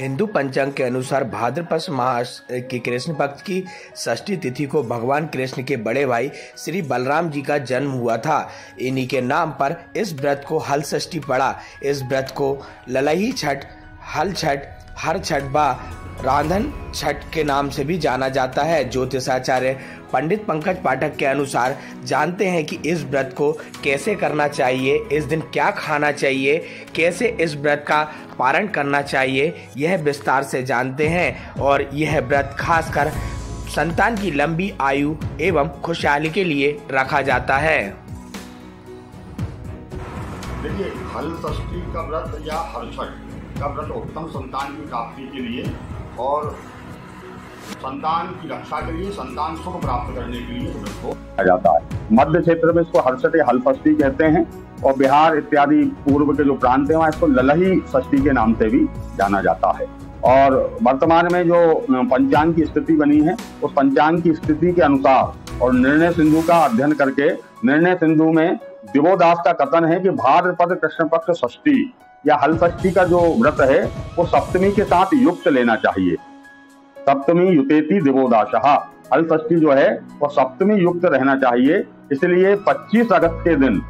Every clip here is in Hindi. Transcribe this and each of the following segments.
हिंदू पंचांग के अनुसार भाद्रपद मास की कृष्ण पक्ष की षष्ठी तिथि को भगवान कृष्ण के बड़े भाई श्री बलराम जी का जन्म हुआ था। इन्हीं के नाम पर इस व्रत को हल षष्ठी पड़ा। इस व्रत को ललही छठ, हल छठ, हर छठ व रांधन छठ के नाम से भी जाना जाता है। ज्योतिषाचार्य पंडित पंकज पाठक के अनुसार जानते हैं कि इस व्रत को कैसे करना चाहिए, इस दिन क्या खाना चाहिए, कैसे इस व्रत का पारण करना चाहिए, यह विस्तार से जानते हैं। और यह व्रत खासकर संतान की लंबी आयु एवं खुशहाली के लिए रखा जाता है। देखिए, हल षष्ठी का व्रत या हल छठ का व्रत उत्तम संतान की प्राप्ति के लिए और संतान की रक्षा के लिए, संतान सुख प्राप्त करने के लिए व्रत को किया जाता है। मध्य क्षेत्र में इसको हर्षठ या हल षष्ठी कहते हैं और बिहार इत्यादि पूर्व के जो प्रांत हैं वहाँ इसको ललही षष्ठी के नाम से भी जाना जाता है। और वर्तमान में जो पंचांग की स्थिति बनी है उस पंचांग की स्थिति के अनुसार और निर्णय सिंधु का अध्ययन करके निर्णय सिंधु में दिवोदास का कथन है कि भाद्रपद कृष्ण पक्ष षष्ठी या हल षष्ठी का जो व्रत है वो सप्तमी के साथ युक्त लेना चाहिए। सप्तमी युतेति दिवोदासः, हल षष्ठी जो है वो सप्तमी युक्त रहना चाहिए। इसलिए 25 अगस्त के दिन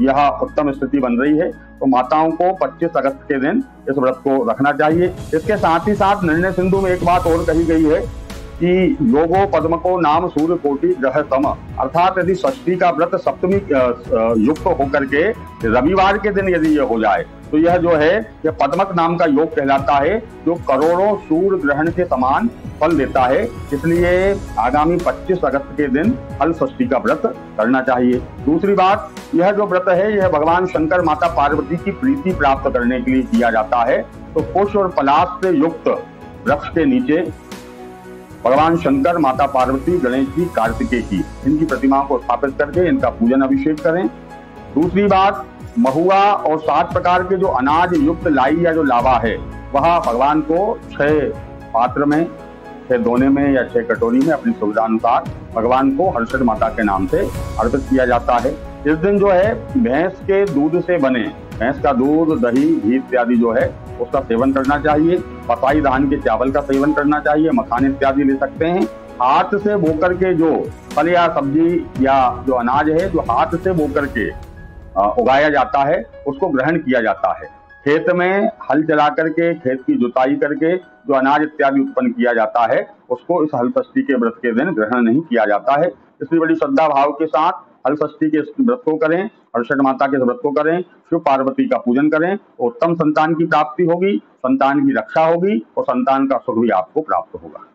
यह उत्तम स्थिति बन रही है तो माताओं को 25 अगस्त के दिन इस व्रत को रखना चाहिए। इसके साथ ही साथ निर्णय सिंधु में एक बात और कही गई है कि योगो पद्म को नाम सूर्य कोटि ग्रह सम, अर्थात यदि षष्ठी का व्रत सप्तमी युक्त होकर के रविवार के दिन यदि यह हो जाए तो यह जो है यह पद्मक नाम का योग कहलाता है जो करोड़ों सूर्य ग्रहण के समान फल देता है। इसलिए आगामी 25 अगस्त के दिन हल षष्ठी का व्रत करना चाहिए। दूसरी बात, यह जो व्रत है यह भगवान शंकर माता पार्वती की प्रीति प्राप्त करने के लिए किया जाता है। तो पुष्प और पलाश से युक्त वृक्ष के नीचे भगवान शंकर, माता पार्वती, गणेश जी, कार्तिकेय की इनकी प्रतिमाओं को स्थापित करके इनका पूजन अभिषेक करें। दूसरी बात, महुआ और 7 प्रकार के जो अनाज युक्त लाई या जो लावा है वह भगवान को 6 पात्र में, 6 दोने में या 6 कटोरी में अपनी सुविधा अनुसार भगवान को हर्षठ माता के नाम से अर्पित किया जाता है। इस दिन जो है भैंस के दूध से बने, भैंस का दूध, दही, घी इत्यादि जो है उसका सेवन करना चाहिए। पसाई धान के चावल का सेवन करना चाहिए, मखाने इत्यादि ले सकते हैं। हाथ से बोकर के जो फल या सब्जी या जो अनाज है जो हाथ से बोकर के उगाया जाता है उसको ग्रहण किया जाता है। खेत में हल चला करके, खेत की जुताई करके जो अनाज इत्यादि उत्पन्न किया जाता है उसको इस हल षष्ठी के व्रत के दिन ग्रहण नहीं किया जाता है। इसलिए बड़ी श्रद्धा भाव के साथ हल षष्ठी के व्रत को करें, हर्षठ माता के व्रत को करें, शिव पार्वती का पूजन करें, उत्तम संतान की प्राप्ति होगी, संतान की रक्षा होगी और संतान का सुख भी आपको प्राप्त होगा।